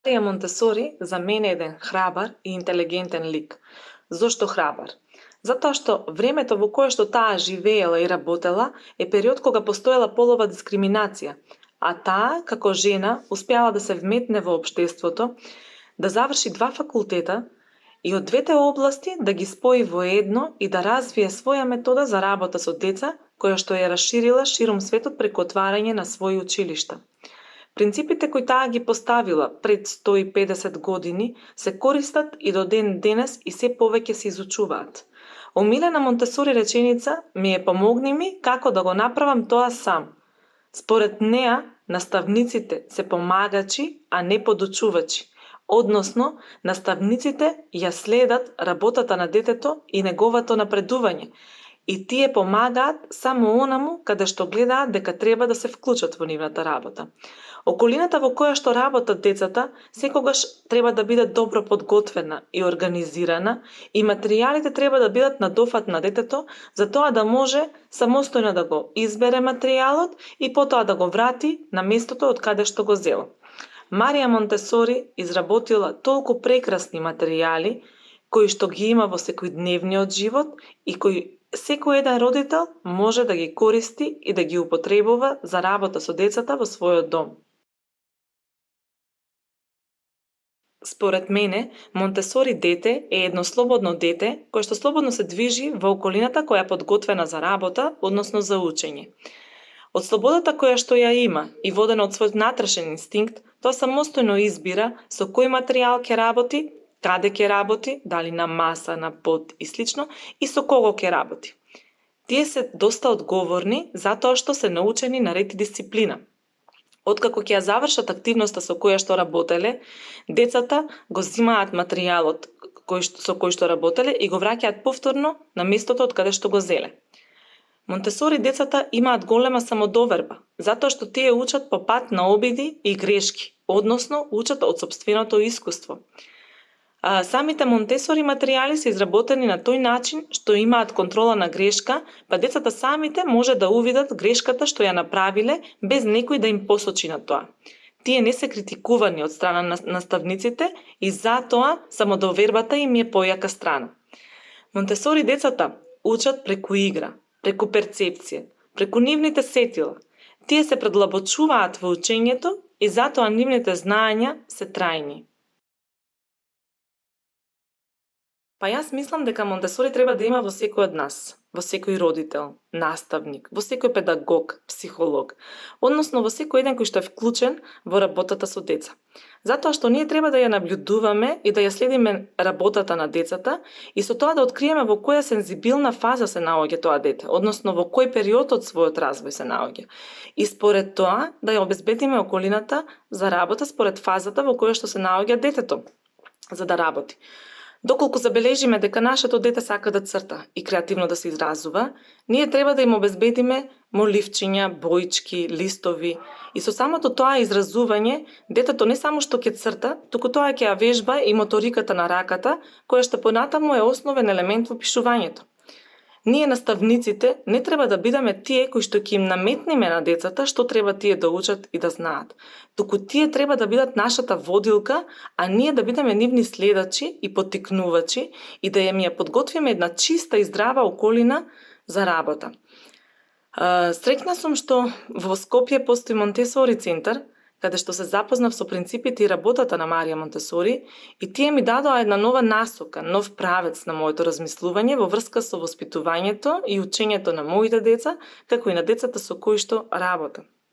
Марија Монтесори за мене е еден храбар и интелигентен лик. Зошто храбар? Затоа што времето во кое што таа живеела и работела е период кога постоела полова дискриминација, а таа, како жена, успеала да се вметне во општеството, да заврши 2 факултета и од двете области да ги спои во едно и да развие своја метода за работа со деца, која што ја расширила широм светот преку отварање на своји училишта. Принципите кои таа ги поставила пред 150 години се користат и до ден денес и се повеќе се изучуваат. Омилена Монтесори реченица ми е помогни ми како да го направам тоа сам. Според неа, наставниците се помагачи, а не подучувачи. Односно, наставниците ја следат работата на детето и неговото напредување, и тие помагаат само онаму каде што гледаат дека треба да се вклучат во нивната работа. Околината во која што работат децата секогаш треба да биде добро подготвена и организирана и материјалите треба да бидат на дофат на детето за тоа да може самостојно да го избере материјалот и потоа да го врати на местото од каде што го зел. Марија Монтесори изработила толку прекрасни материјали кои што ги има во секојдневниот живот и кои секој еден родител може да ги користи и да ги употребува за работа со децата во својот дом. Според мене, Монтесори дете е едно слободно дете кое што слободно се движи во околината која е подготвена за работа, односно за учење. Од слободата која што ја има и водена од својот внатрешен инстинкт, тоа самостојно избира со кој материјал ќе работи, каде ќе работи, дали на маса, на под и слично, и со кого ќе работи. Тие се доста одговорни затоа што се научени на ред и дисциплина. Откако ќе ја завршат активноста со која што работеле, децата го зимаат материјалот со кој што работеле и го враќаат повторно на местото од каде што го зеле. Монтесори децата имаат голема самодоверба, затоа што тие учат по пат на обиди и грешки, односно учат од сопственото искуство. Самите Монтесори материјали се изработени на тој начин што имаат контрола на грешка, па децата самите може да увидат грешката што ја направиле без некој да им посочи на тоа. Тие не се критикувани од страна на наставниците и затоа самодовербата им е појака страна. Монтесори децата учат преку игра, преку перцепција, преку нивните сетила. Тие се предлабочуваат во учењето и затоа нивните знаења се трајни. Па јас мислам дека Монтесори треба да има во секој од нас, во секој родител, наставник, во секој педагог, психолог, односно во секој еден кој што е вклучен во работата со деца. Затоа што ние треба да ја наблюдуваме и да ја следиме работата на децата и со тоа да откриеме во која сензибилна фаза се наоѓа тоа дете, односно во кој период од својот развој се наоѓа. И според тоа да ја обезбедиме околината за работа според фазата во која што се наоѓа детето, за да работи. Доколку забележиме дека нашето дете сака да црта и креативно да се изразува, ние треба да им обезбедиме моливчиња, боички, листови и со самото тоа изразување, детето не само што ќе црта, туку тоа ќе ја вежба и моториката на раката, која што понатаму е основен елемент во пишувањето. Ние наставниците не треба да бидеме тие кои што ќе им наметнеме на децата што треба тие да учат и да знаат. Туку тие треба да бидат нашата водилка, а ние да бидеме нивни следачи и поттикнувачи и да ја подготвиме една чиста и здрава околина за работа. Среќна сум што во Скопје постои Монтесори центар, каде што се запознав со принципите и работата на Марија Монтесори и тие ми дадоа една нова насока, нов правец на моето размислување во врска со воспитувањето и учењето на моите деца, како и на децата со кои што работам.